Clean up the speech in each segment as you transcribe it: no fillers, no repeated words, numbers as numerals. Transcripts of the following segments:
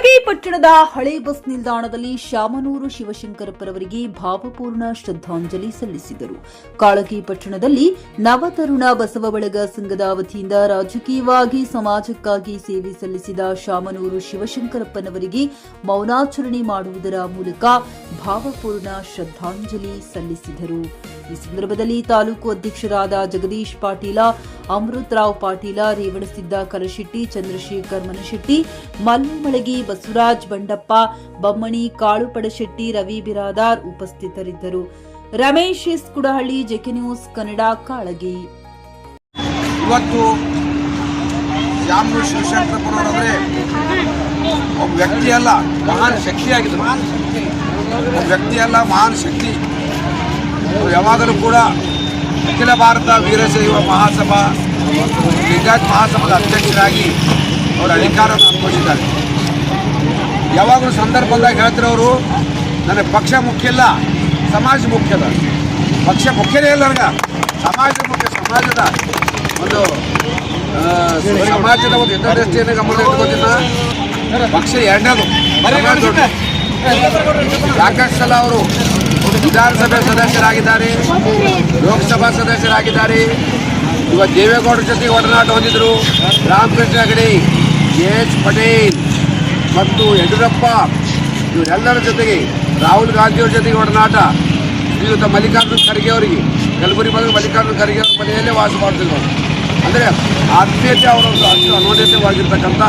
ಕಾಳಗಿ ಪಟ್ಟಣದ ಹಳೆ ಬಸ್ ನಿಲ್ದಾಣದಲ್ಲಿ ಶಾಮನೂರು ಶಿವಶಂಕರಪ್ಪರವರಿಗೆ ಭಾವಪೂರ್ಣ ಶ್ರದ್ಧಾಂಜಲಿ ಸಲ್ಲಿಸಿದರು. ಕಾಳಗಿ ಪಟ್ಟಣದಲ್ಲಿ ನವತರುಣ ಬಸವ ಬಳಗ ಸಂಘದ ವತಿಯಿಂದ ರಾಜಕೀಯವಾಗಿ ಸಮಾಜಕ್ಕಾಗಿ ಸೇವೆ ಸಲ್ಲಿಸಿದ ಶಾಮನೂರು ಶಿವಶಂಕರಪ್ಪನವರಿಗೆ ಮೌನಾಚರಣೆ ಮಾಡುವುದರ ಮೂಲಕ ಭಾವಪೂರ್ಣ ಶ್ರದ್ಧಾಂಜಲಿ ಸಲ್ಲಿಸಿದರು. ಈ ಸಂದರ್ಭದಲ್ಲಿ ತಾಲೂಕು ಅಧ್ಯಕ್ಷರಾದ ಜಗದೀಶ್ ಪಾಟೀಲ, ಅಮೃತರಾವ್ ಪಾಟೀಲ, ರೇವಣಸಿದ್ದ ಕಲಶೆಟ್ಟಿ, ಚಂದ್ರಶೇಖರ್ ಮನಶೆಟ್ಟಿ, ಮಲ್ಲು ಮಳಗಿ, ಬಸವರಾಜ್ ಬಂಡಪ್ಪ, ಬಮ್ಮಣಿ ಕಾಳುಪಡಶೆಟ್ಟಿ, ರವಿ ಬಿರಾದಾರ್ ಉಪಸ್ಥಿತರಿದ್ದರು. Ramesh S Kudahalli, JK news Kannada, Kalagi. ಇವತ್ತು ಶಾಮನೂರು ಶಿವಶಂಕರಪ್ಪನವರೇ ಒಬ್ಬ ವ್ಯಕ್ತಿ ಅಲ್ಲ, ಮಹಾನ್ ಶಕ್ತಿಯಾಗಿದ್ದರು. ಒಬ್ಬ ವ್ಯಕ್ತಿ ಅಲ್ಲ, ಮಹಾನ್ ಶಕ್ತಿ. ಯಾವಾಗಲೂ ಕೂಡ ಅಖಿಲ ಭಾರತ ವೀರಶೈವ ಮಹಾಸಭಾ ಲಿಂಗಾಯತ್ ಮಹಾಸಭಾದ ಅಧ್ಯಕ್ಷರಾಗಿ ಅವರ ಅಧಿಕಾರವನ್ನು ಅನುಭವಿಸಿದ್ದಾರೆ. ಯಾವಾಗಲೂ ಸಂದರ್ಭ ಬಂದಾಗ ಹೇಳ್ತಿರೋರು, ನನಗೆ ಪಕ್ಷ ಮುಖ್ಯ ಇಲ್ಲ, ಸಮಾಜ ಮುಖ್ಯ ಅದ. ಪಕ್ಷ ಮುಖ್ಯನೇ ಇಲ್ಲ, ನನಗೆ ಸಮಾಜ ಮುಖ್ಯ. ಸಮಾಜದ ಒಂದು ಹಿತದೃಷ್ಟಿಯನ್ನು ಗಮನ ಇಟ್ಕೋದಿಲ್ಲ. ಪಕ್ಷ ಎರಡನೇದು. ಸಾಕಷ್ಟು ಸಲ ಅವರು ವಿಧಾನಸಭೆ ಸದಸ್ಯರಾಗಿದ್ದಾರೆ, ಲೋಕಸಭಾ ಸದಸ್ಯರಾಗಿದ್ದಾರೆ. ಇವತ್ತು ದೇವೇಗೌಡರ ಜೊತೆಗೆ ಒಡನಾಟ ಹೊಂದಿದ್ರು. ರಾಮಕೃಷ್ಣ ಹೆಗಡೆ, ಎಚ್ ಪಟೇಲ್ ಮತ್ತು ಯಡಿಯೂರಪ್ಪ ಇವರೆಲ್ಲರ ಜೊತೆಗೆ, ರಾಹುಲ್ ಗಾಂಧಿಯವ್ರ ಜೊತೆಗೆ ಒಡನಾಟ. ಶ್ರೀಯುತ ಮಲ್ಲಿಕಾರ್ಜುನ ಖರ್ಗೆ ಅವರಿಗೆ ಕಲಬುರಗಿ ಬಂದು ಮಲ್ಲಿಕಾರ್ಜುನ ಖರ್ಗೆ ಅವರ ಮನೆಯಲ್ಲೇ ವಾಸ ಮಾಡ್ತಿದ್ರು. ಅಂದರೆ ಆತ್ಮೀಯತೆ ಅವರೊಂದು ಅಷ್ಟು ಅನೋನ್ಯತೆವಾಗಿರ್ತಕ್ಕಂಥ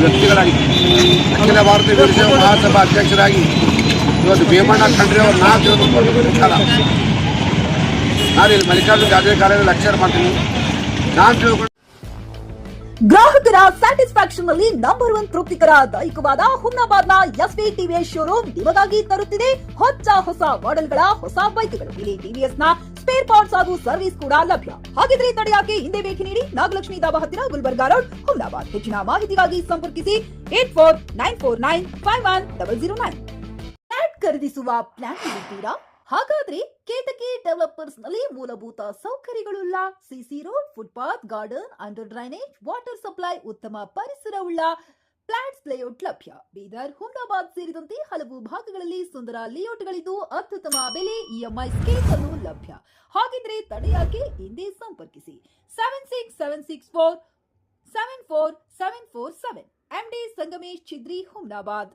ವ್ಯಕ್ತಿಗಳಾಗಿತ್ತು. ಅಖಿಲ ಭಾರತ ವೀರಶೈವ ಮಹಾಸಭಾ ಅಧ್ಯಕ್ಷರಾಗಿ ಇವತ್ತು ಭೀಮಣ್ಣ ಖಂಡ್ರೆ ಅವರು ನಾನು ಇಲ್ಲಿ ಮಲ್ಲಿಕಾರ್ಜುನ ಖರ್ಗೆ ಕಾರ್ಯದಲ್ಲಿ ಲೆಕ್ಚರ್ ಮಾಡ್ತೀನಿ. ನಾನು ತಿಳ್ಕೊಂಡು ಗ್ರಾಹಕರ ಸ್ಯಾಟಿಸ್ಫ್ಯಾಕ್ಷನ್ ನಲ್ಲಿ ನಂಬರ್ 1 ತೃಪ್ತಿಕರ ದೈಹಿಕವಾದ ಹುಮ್ನಾಬಾದ್ನ ಎಸ್ವಿ ಟಿವಿಎಸ್ ಶೋರೂಮ್ ನಿಮಗಾಗಿ ತರುತ್ತಿದೆ ಹೊಸ ಮಾಡೆಲ್ಗಳ ಹೊಸ ಬೈಕ್ಗಳು. ಇಲ್ಲಿ ಟಿವಿಎಸ್ ನ ಸ್ಪೇರ್ ಪಾರ್ಟ್ಸ್ ಹಾಗೂ ಸರ್ವಿಸ್ ಕೂಡ ಲಭ್ಯ. ಹಾಗಿದ್ರೆ ತಡೆಯಾಕೆ ಹಿಂದೆ ಭೇಟಿ ನೀಡಿ. ನಾಗಲಕ್ಷ್ಮಿ ದಾಬಾ ಹತ್ತಿರ, ಗುಲ್ಬರ್ಗಾ ರೋಡ್, ಹುಮ್ನಾಬಾದ್. ಹೆಚ್ಚಿನ ಮಾಹಿತಿಗಾಗಿ ಸಂಪರ್ಕಿಸಿ 8494951009. ಫ್ಲಾಟ್ ಖರೀದಿಸುವ ಪ್ಲಾನ್ ಇರುತ್ತೀರಾ? ಹಾಗಾದ್ರೆ ಕೇತಕಿ ಡೆವಲಪರ್ಸ್ ನಲ್ಲಿ ಮೂಲಭೂತ ಸೌಕರ್ಯಗಳುಳ್ಳ CC road, footpath, garden, under drainage, water supply, ಉತ್ತಮ ಪರಿಸರವುಳ್ಳ ಫ್ಲಾಟ್ಸ್ ಲೇಔಟ್ ಲಭ್ಯ. ಬೀದರ್, ಹುಮ್ನಾಬಾದ್ ಸೇರಿದಂತೆ ಹಲವು ಭಾಗಗಳಲ್ಲಿ ಸುಂದರ ಲೇಔಟ್ಗಳಿದ್ದು ಅತ್ಯುತ್ತಮ ಬೆಲೆ, ಇಎಂಐ ಸ್ಕೀಮ್ಸ್ ಅನ್ನು ಲಭ್ಯ. ಹಾಗಿದ್ರೆ ತಡೆಯಾಕೆ ಹಿಂದೆ ಸಂಪರ್ಕಿಸಿ 7676474747. MD ಸಂಗಮೇಶ್ ಚಿದ್ರಿ, ಹುಮ್ನಾಬಾದ್.